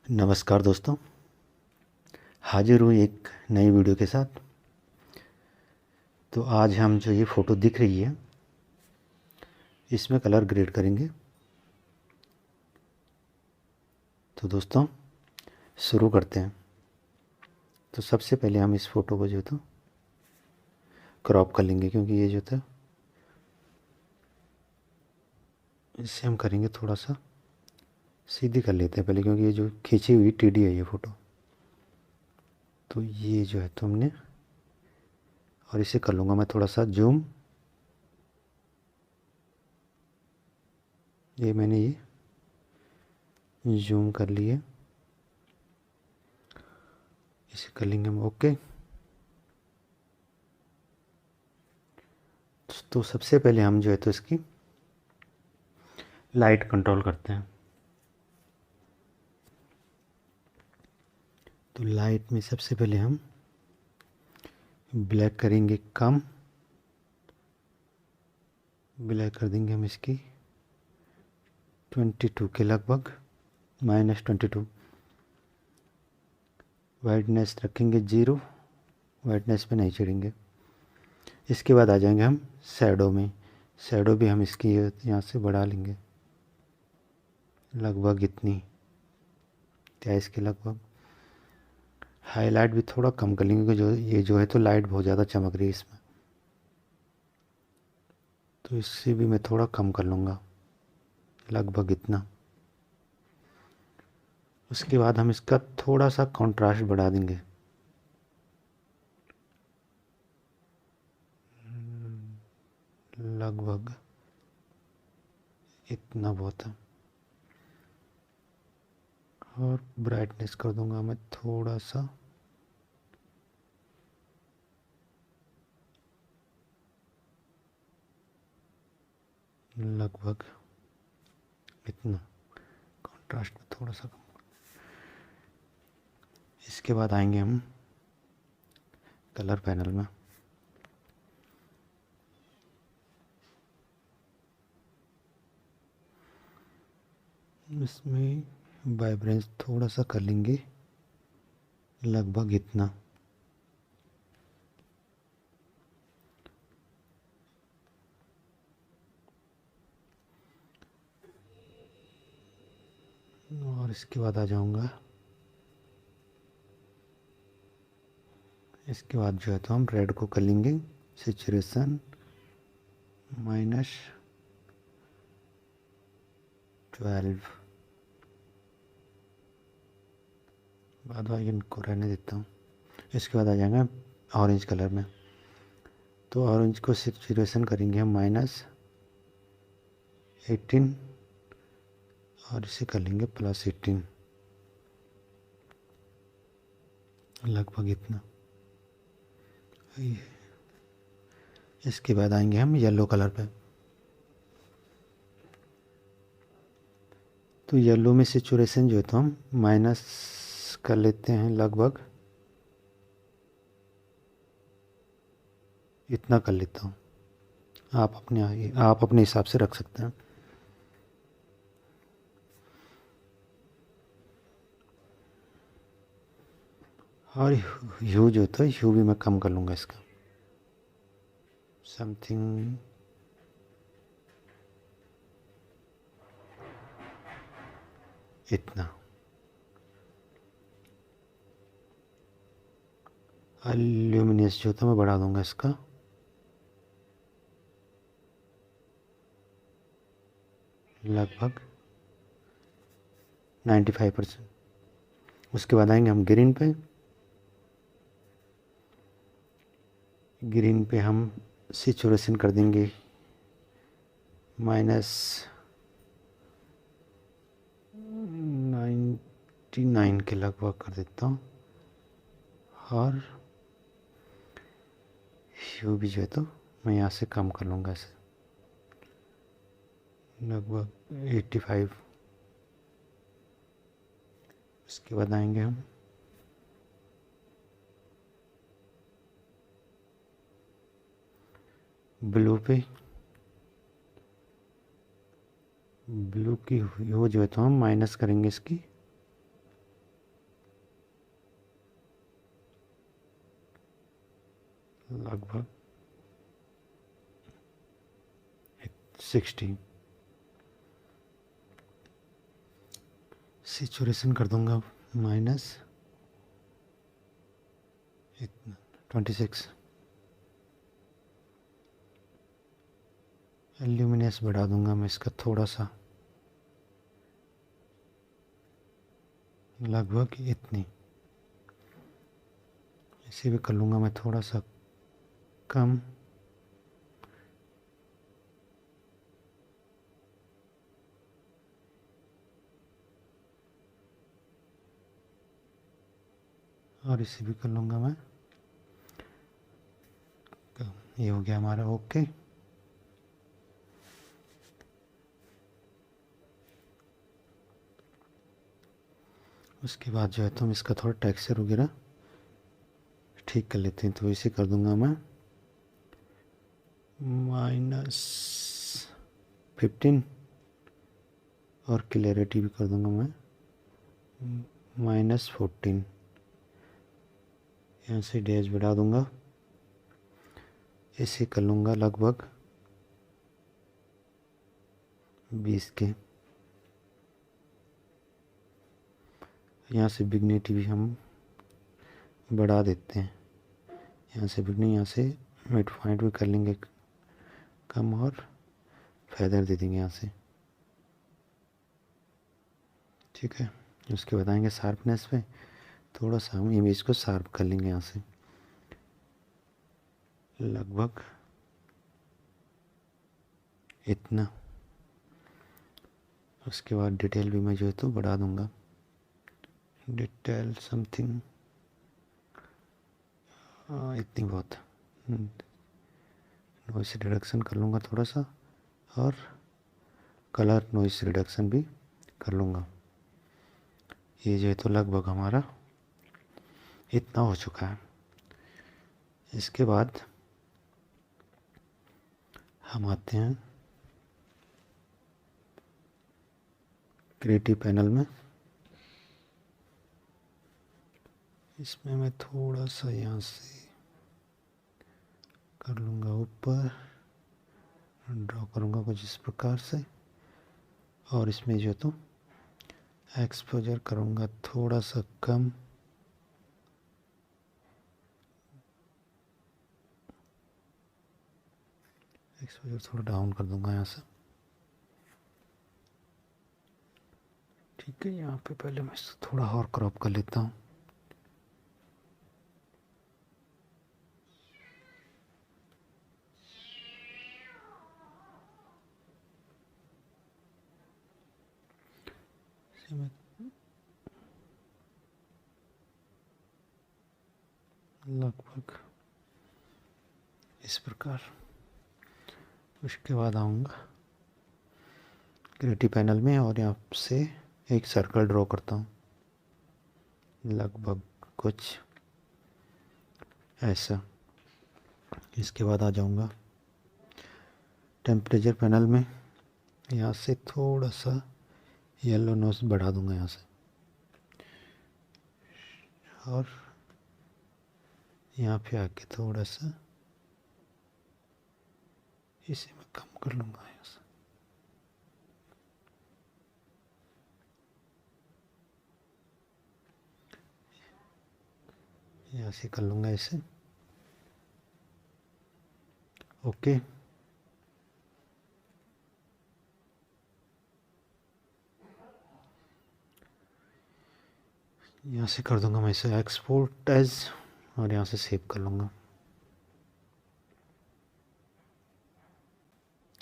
नमस्कार दोस्तों, हाजिर हूँ एक नई वीडियो के साथ। तो आज हम जो ये फ़ोटो दिख रही है इसमें कलर ग्रेड करेंगे। तो दोस्तों शुरू करते हैं। तो सबसे पहले हम इस फ़ोटो को जो तो क्रॉप कर लेंगे, क्योंकि ये जो था इससे हम करेंगे थोड़ा सा सीधी कर लेते हैं पहले, क्योंकि ये जो खींची हुई टीडी है ये फ़ोटो। तो ये जो है तो हमने, और इसे कर लूँगा मैं थोड़ा सा जूम। ये मैंने ये जूम कर लिए, इसे कर लेंगे हम ओके। तो सबसे पहले हम जो है तो इसकी लाइट कंट्रोल करते हैं। तो लाइट में सबसे पहले हम ब्लैक करेंगे कम, ब्लैक कर देंगे हम इसकी 22 के लगभग, -22। वाइटनेस रखेंगे 0, वाइटनेस पे नहीं चढ़ेंगे। इसके बाद आ जाएंगे हम शैडो में। शैडो भी हम इसकी यहाँ से बढ़ा लेंगे लगभग इतनी 23 के लगभग। हाईलाइट भी थोड़ा कम कर लेंगे, क्योंकि ये जो है तो लाइट बहुत ज़्यादा चमक रही है इसमें, तो इससे भी मैं थोड़ा कम कर लूँगा लगभग इतना। उसके बाद हम इसका थोड़ा सा कंट्रास्ट बढ़ा देंगे, लगभग इतना बहुत है। और ब्राइटनेस कर दूंगा मैं थोड़ा सा, लगभग इतना, कंट्रास्ट में थोड़ा सा कम। इसके बाद आएंगे हम कलर पैनल में। इसमें वाइब्रेंस थोड़ा सा कर लेंगे, लगभग इतना। और इसके बाद आ जाऊंगा, इसके बाद जो है तो हम रेड को कर लेंगे सैचुरेशन -12। बाद में इनको रहने देता हूँ। इसके बाद आ जाएगा ऑरेंज कलर में। तो ऑरेंज को सैचुरेशन करेंगे हम -18, और इसे कर लेंगे +18, लगभग इतना। इसके बाद आएंगे हम येलो कलर पे। तो येलो में सैचुरेशन जो है तो हम माइनस कर लेते हैं, लगभग इतना कर लेता हूँ। आप अपने हिसाब से रख सकते हैं। और ह्यू जो था, ह्यू भी मैं कम कर लूँगा इसका, समथिंग इतना। ल्यूमिनेंस जो था मैं बढ़ा दूंगा इसका, लगभग 95%। उसके बाद आएंगे हम ग्रीन पे। ग्रीन पे हम सैचुरेशन कर देंगे -99 के लगभग कर देता हूँ। और ह्यू भी जो है तो मैं यहाँ से कम कर लूँगा इसे, लगभग 85। उसके बाद आएंगे हम ब्लू पे। ब्लू की ह्यू जो है तो हम माइनस करेंगे इसकी लगभग 60। सेचुरेशन कर दूंगा -26। ल्यूमिनेंस बढ़ा दूंगा मैं इसका थोड़ा सा, लगभग इतनी। इसे भी कर लूँगा मैं थोड़ा सा कम। और इसे भी कर लूँगा मैं, ये हो गया हमारा ओके। उसके बाद जो है तो हम इसका थोड़ा टेक्सचर वगैरह ठीक कर लेते हैं। तो इसे कर दूंगा मैं -15 और क्लैरिटी भी कर दूंगा मैं -14। यहाँ से डैश बढ़ा दूंगा। इसे कर लूँगा लगभग 20 के। यहाँ से बिगनिटी भी हम बढ़ा देते हैं। यहाँ से बिगनी, यहाँ से मिड पॉइंट भी कर लेंगे कम और फेदर दे देंगे यहाँ से, ठीक है। उसके बताएंगे शार्पनेस पे थोड़ा सा हम इमेज को शार्प कर लेंगे यहाँ से लगभग इतना। उसके बाद डिटेल भी मैं जो है तो बढ़ा दूंगा, डिटेल समथिंग इतनी बहुत। नॉइस रिडक्शन कर लूँगा थोड़ा सा और कलर नॉइस रिडक्शन भी कर लूँगा। ये जो है तो लगभग हमारा इतना हो चुका है। इसके बाद हम आते हैं क्रिएटिव पैनल में। इसमें मैं थोड़ा सा यहाँ से कर लूँगा, ऊपर ड्रॉ करूँगा कुछ इस प्रकार से। और इसमें जो तो एक्सपोजर करूँगा थोड़ा सा कम, एक्सपोजर थोड़ा डाउन कर दूँगा यहाँ से, ठीक है। यहाँ पे पहले मैं इसको थोड़ा और क्रॉप कर लेता हूँ। लगभग इस प्रकार। उसके बाद आऊँगा क्रिएटिव पैनल में और यहाँ से एक सर्कल ड्रॉ करता हूँ, लगभग कुछ ऐसा। इसके बाद आ जाऊँगा टेम्परेचर पैनल में, यहाँ से थोड़ा सा येलो नोज बढ़ा दूँगा यहाँ से, और यहाँ पे आके थोड़ा सा इसे मैं कम कर लूँगा यहाँ से। यहाँ से कर लूँगा इसे ओके। यहाँ से कर दूँगा मैं इसे एक्सपोर्ट एज, और यहाँ से सेव कर लूँगा।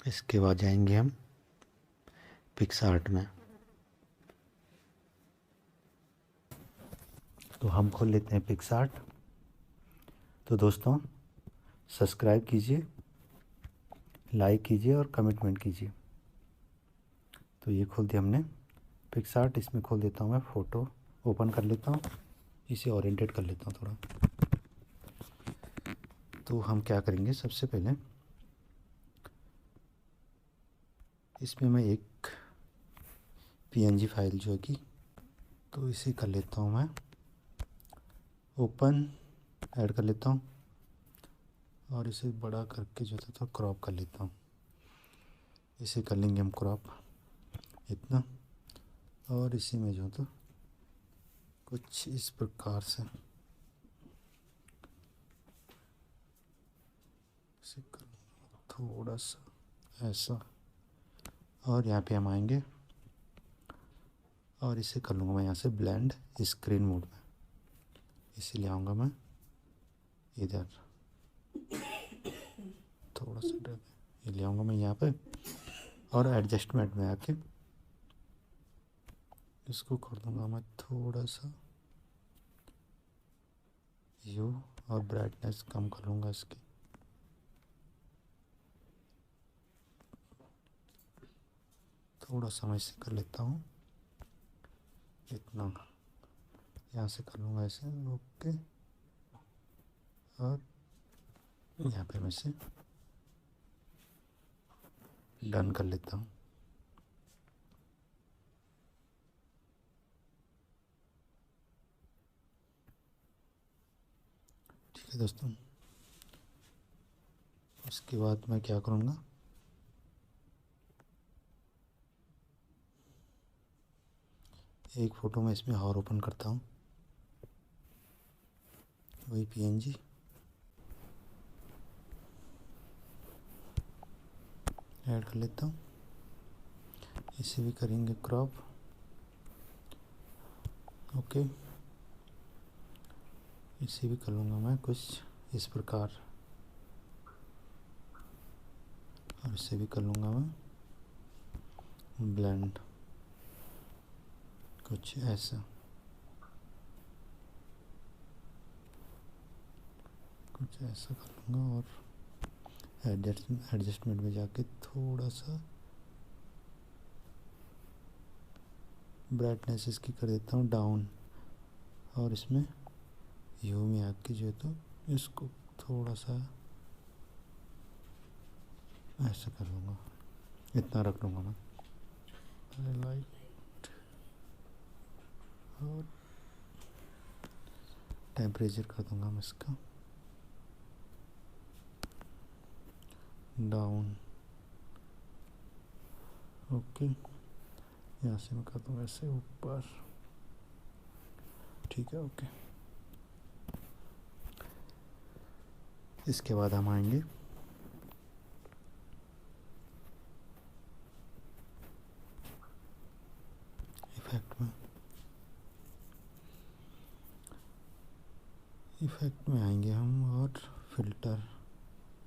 इसके बाद जाएंगे हम पिक्सआर्ट में। तो हम खोल लेते हैं पिक्सआर्ट। तो दोस्तों सब्सक्राइब कीजिए, लाइक कीजिए और कमेंट कीजिए। तो ये खोल दिया हमने पिक्सआर्ट। इसमें खोल देता हूँ मैं फ़ोटो, ओपन कर लेता हूँ, इसे ओरिएंटेड कर लेता हूँ थोड़ा। तो हम क्या करेंगे, सबसे पहले इसमें मैं एक पीएनजी फाइल जो है कि, तो इसे कर लेता हूँ मैं ओपन, ऐड कर लेता हूँ। और इसे बड़ा करके जो था तो क्रॉप कर लेता हूँ। इसे कर लेंगे हम क्रॉप इतना, और इसी में जो तो कुछ इस प्रकार से इसे करूँगा थोड़ा सा ऐसा, और यहाँ पे हम आएंगे और इसे कर लूँगा मैं यहाँ से ब्लेंड स्क्रीन मोड में। इसे ले आऊँगा मैं इधर, थोड़ा सा ये ले आऊँगा मैं यहाँ पे, और एडजस्टमेंट में आके इसको कर दूँगा मैं थोड़ा सा यू, और ब्राइटनेस कम कर लूँगा इसकी। थोड़ा सा मैं इसे कर लेता हूँ इतना, यहाँ से कर लूँगा ऐसे, ओके। और यहाँ पे मैं इसे डन कर लेता हूँ। ठीक है दोस्तों, उसके बाद मैं क्या करूँगा, एक फ़ोटो में इसमें और ओपन करता हूँ, वही पीएनजी, ऐड कर लेता हूँ। इसे भी करेंगे क्रॉप, ओके। इसे भी कर लूँगा मैं कुछ इस प्रकार, और इसे भी कर लूँगा मैं ब्लेंड कुछ ऐसा, कुछ ऐसा कर लूँगा। और एडजस्टमेंट में जाके थोड़ा सा ब्राइटनेस इसकी कर देता हूँ डाउन, और इसमें यू में आके जो है तो इसको थोड़ा सा ऐसा कर लूँगा, इतना रख लूँगा मैं लाइट। और टेम्परेचर कर दूँगा मैं इसका डाउन, ओके। यहाँ से मैं कर दूँगा ऐसे ऊपर, ठीक है, ओके। इसके बाद हम आएंगे इफेक्ट में। इफेक्ट में आएंगे हम और फिल्टर,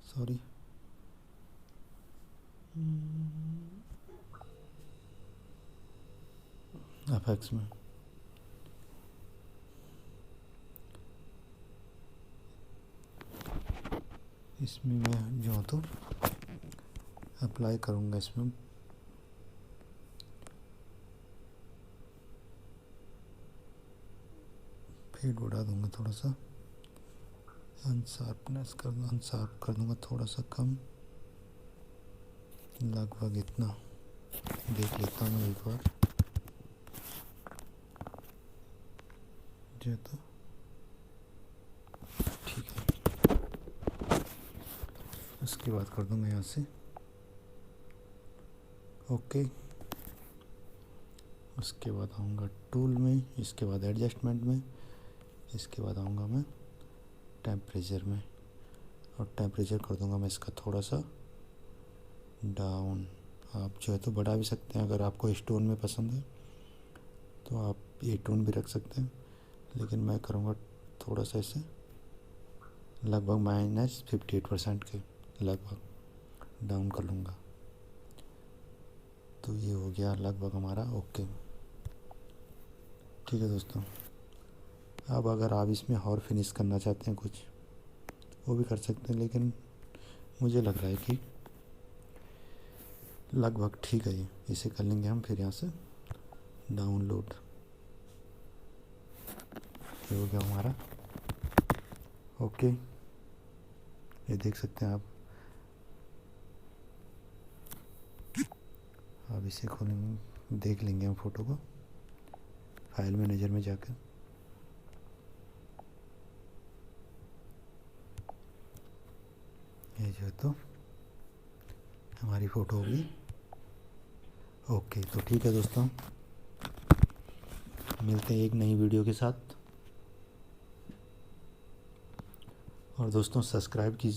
सॉरी, इफेक्ट्स में इसमें मैं जो तो अप्लाई करूँगा, इसमें फेड बढ़ा दूँगा थोड़ा सा, अनशार्प कर दूँगा थोड़ा सा कम, लगभग इतना। देख लेता हूँ एक बार जो तो ठीक है। उसके बाद कर दूँगा यहाँ से ओके। उसके बाद आऊँगा टूल में, इसके बाद एडजस्टमेंट में, इसके बाद आऊँगा मैं टेम्परेचर में, और टेम्परेचर कर दूँगा मैं इसका थोड़ा सा डाउन। आप जो है तो बढ़ा भी सकते हैं, अगर आपको स्टोन में पसंद है तो आप ये टोन भी रख सकते हैं, लेकिन मैं करूँगा थोड़ा सा इसे लगभग -58% के लगभग डाउन कर लूँगा। तो ये हो गया लगभग हमारा ओके। ठीक है दोस्तों, अब अगर आप इसमें और फिनिश करना चाहते हैं कुछ, वो भी कर सकते हैं, लेकिन मुझे लग रहा है कि लगभग ठीक है। इसे कर लेंगे हम फिर यहाँ से डाउनलोड। ये हो गया हमारा ओके। ये देख सकते हैं आप। अब इसे खोलेंगे, देख लेंगे हम फ़ोटो को फाइल मैनेजर में जाकर। जो है तो हमारी फ़ोटो होगी ओके। तो ठीक है दोस्तों, मिलते हैं एक नई वीडियो के साथ। और दोस्तों सब्सक्राइब कीजिए।